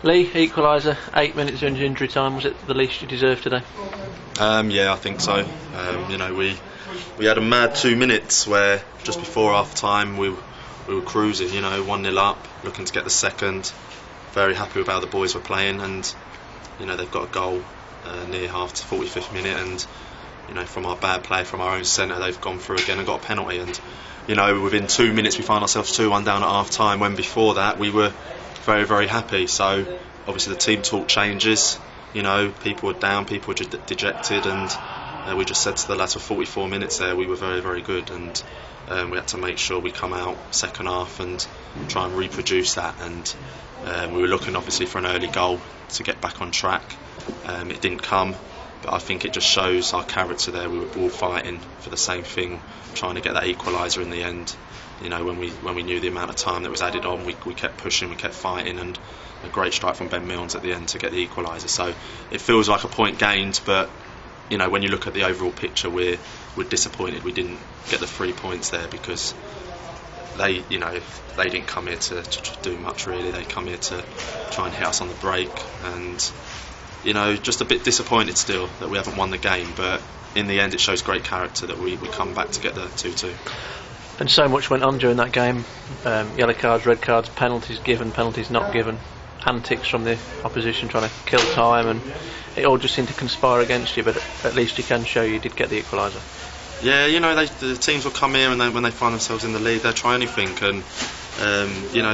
Lee, equaliser, 8 minutes into injury time. Was it the least you deserved today? Yeah, I think so. We had a mad 2 minutes where just before half time we were cruising. 1-0 up, looking to get the second. Very happy with how the boys were playing, and they've got a goal near half to 45th minute, and from our bad play from our own centre, they've gone through again and got a penalty. And within 2 minutes we find ourselves 2-1 down at half time, when before that we were very, very happy. So obviously the team talk changes. People were down, people were dejected, and we just said to the lads for 44 minutes there we were very, very good, and we had to make sure we come out second half and try and reproduce that. And we were looking obviously for an early goal to get back on track. It didn't come, but I think it just shows our character there. We were all fighting for the same thing, trying to get that equaliser in the end. When we knew the amount of time that was added on, we kept pushing, we kept fighting, and a great strike from Ben Milnes at the end to get the equaliser. So it feels like a point gained, but when you look at the overall picture, we're disappointed we didn't get the 3 points there, because they didn't come here to do much really. They come here to try and hit us on the break, and just a bit disappointed still that we haven't won the game. But in the end, it shows great character that we come back to get the 2-2. And so much went on during that game. Yellow cards, red cards, penalties given, penalties not given, antics from the opposition trying to kill time, and it all just seemed to conspire against you. But at least you can show you did get the equaliser. Yeah, the teams will come here, and when they find themselves in the lead, they'll try anything. And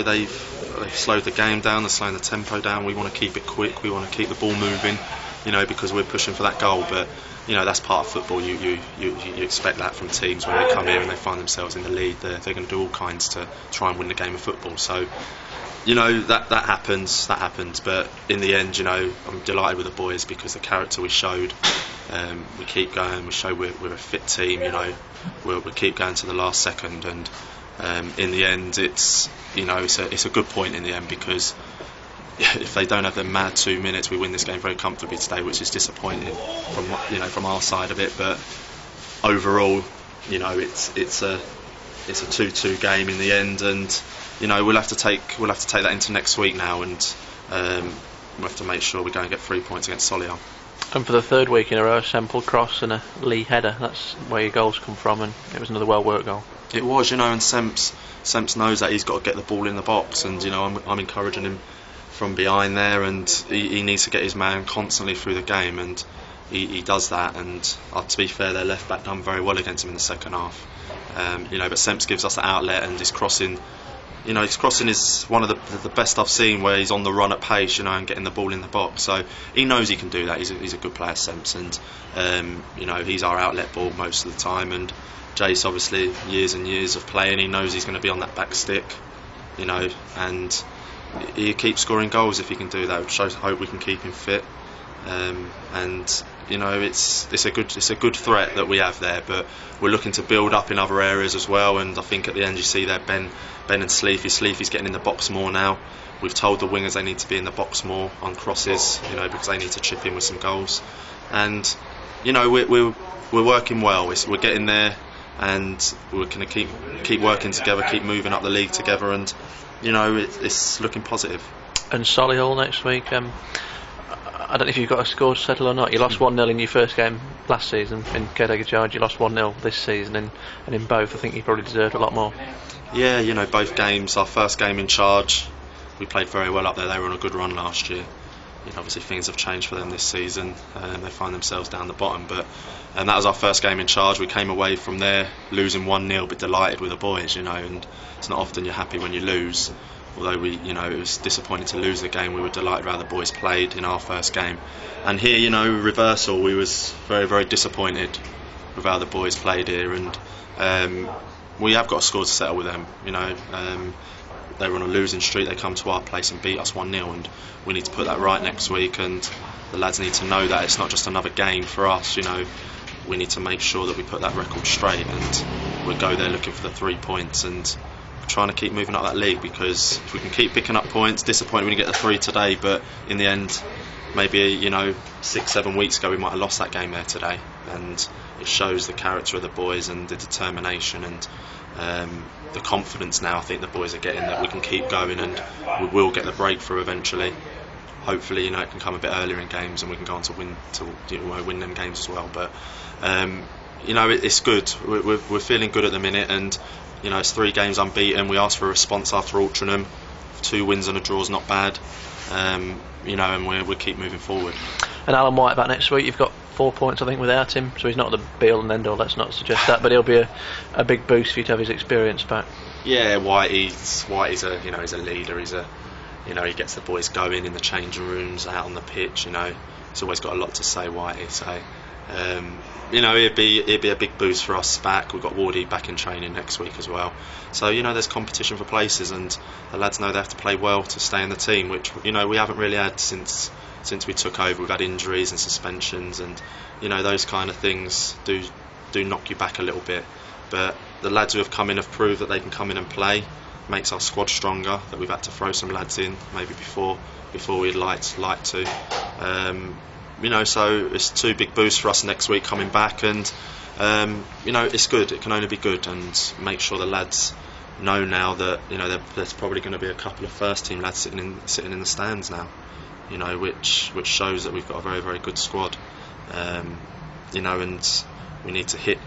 they've slowed the game down, they're slowing the tempo down. We want to keep it quick, we want to keep the ball moving, because we're pushing for that goal. But that's part of football. You expect that from teams when they come here and they find themselves in the lead. They're going to do all kinds to try and win the game of football. So that happens. But in the end, I'm delighted with the boys, because the character we showed. We keep going. We show we're a fit team. We'll keep going to the last second, and in the end, it's a good point in the end, because if they don't have their mad 2 minutes, we win this game very comfortably today, which is disappointing from our side of it. But overall, it's a 2-2 game in the end, and we'll have to take that into next week now, and we'll have to make sure we go and get 3 points against Solihull. And for the third week in a row, a Semple cross and a Lee header. That's where your goals come from, and it was another well-worked goal. It was, and Semps knows that he's got to get the ball in the box, and I'm encouraging him from behind there, and he needs to get his man constantly through the game, and he does that. And to be fair, their left back done very well against him in the second half. But Semps gives us the outlet, and his crossing. His crossing is one of the best I've seen, where he's on the run at pace, and getting the ball in the box. So he knows he can do that. He's a good player, Semps, and he's our outlet ball most of the time. And Jace, obviously, years and years of playing, he knows he's going to be on that back stick, and he keeps scoring goals if he can do that. It shows hope we can keep him fit, and it's a good threat that we have there. But we're looking to build up in other areas as well, and I think at the end you see there Ben and Sleafy's getting in the box more now. We've told the wingers they need to be in the box more on crosses, because they need to chip in with some goals. And we're working well. We're getting there, and we're going to keep working together, keep moving up the league together, and it's looking positive. And Solihull next week. I don't know if you've got a score to settle or not. You lost 1-0 in your first game last season in Canoville Charge. You lost 1-0 this season, and in both I think you probably deserved a lot more. Yeah, both games. Our first game in Charge, we played very well up there. They were on a good run last year. Obviously things have changed for them this season. They find themselves down the bottom, but that was our first game in Charge. We came away from there losing 1-0, but delighted with the boys. And it's not often you're happy when you lose. Although it was disappointing to lose the game, we were delighted how the boys played in our first game. And here, reversal, we was very, very disappointed with how the boys played here, and we have got a score to settle with them. They were on a losing streak. They come to our place and beat us 1-0, and we need to put that right next week. And the lads need to know that it's not just another game for us. We need to make sure that we put that record straight, and we'll go there looking for the 3 points and trying to keep moving up that league, because if we can keep picking up points, disappointed we didn't get the 3 today, but in the end, maybe 6-7 weeks ago we might have lost that game there today, and it shows the character of the boys and the determination and the confidence now I think the boys are getting, that we can keep going and we will get the breakthrough eventually. hopefully, it can come a bit earlier in games and we can go on to win them games as well. But it's good. We're feeling good at the minute, and it's 3 games unbeaten. We asked for a response after Altrincham. 2 wins and a draw is not bad. And we keep moving forward. And Alan White back next week. You've got 4 points, I think, without him, so he's not the be-all and end-all. Let's not suggest that, but he'll be a big boost for you to have his experience back. Yeah, Whitey's a he's a leader. He gets the boys going in the changing rooms, out on the pitch. He's always got a lot to say, Whitey. So it'd be a big boost for us back. We've got Wardy back in training next week as well. So there's competition for places, and the lads know they have to play well to stay in the team, which we haven't really had since we took over. We've had injuries and suspensions, and those kind of things do knock you back a little bit. But the lads who have come in have proved that they can come in and play. Makes our squad stronger, that we've had to throw some lads in maybe before we'd like to. So it's 2 big boosts for us next week coming back, and it's good. It can only be good, and make sure the lads know now that there's probably going to be a couple of first team lads sitting in the stands now, which shows that we've got a very, very good squad. And we need to hit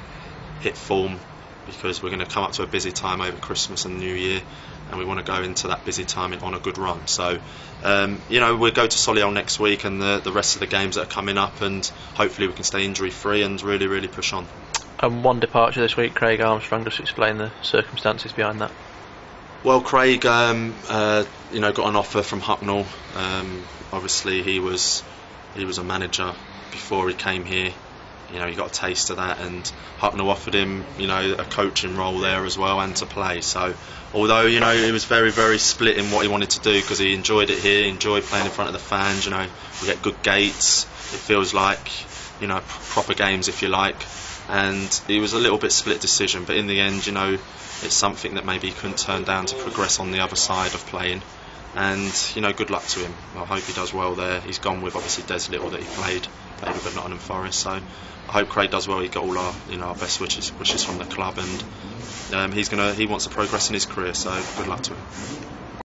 form, because we're going to come up to a busy time over Christmas and New Year, and we want to go into that busy time on a good run. So we'll go to Solihull next week and the rest of the games that are coming up, and hopefully we can stay injury free and really, really push on. And one departure this week, Craig Armstrong. Just explain the circumstances behind that. Well, Craig got an offer from Hucknall. Obviously he was a manager before he came here. He got a taste of that, and Hucknall offered him a coaching role there as well, and to play. So although he was very, very split in what he wanted to do, because he enjoyed it here, he enjoyed playing in front of the fans. We get good gates, it feels like proper games, if you like, and he was a little bit split decision. But in the end, it's something that maybe he couldn't turn down to progress on the other side of playing. And good luck to him. I hope he does well there. He's gone with obviously Des Little that he played with at Nottingham Forest. So I hope Craig does well. He got all our best wishes from the club, and he wants to progress in his career. So good luck to him.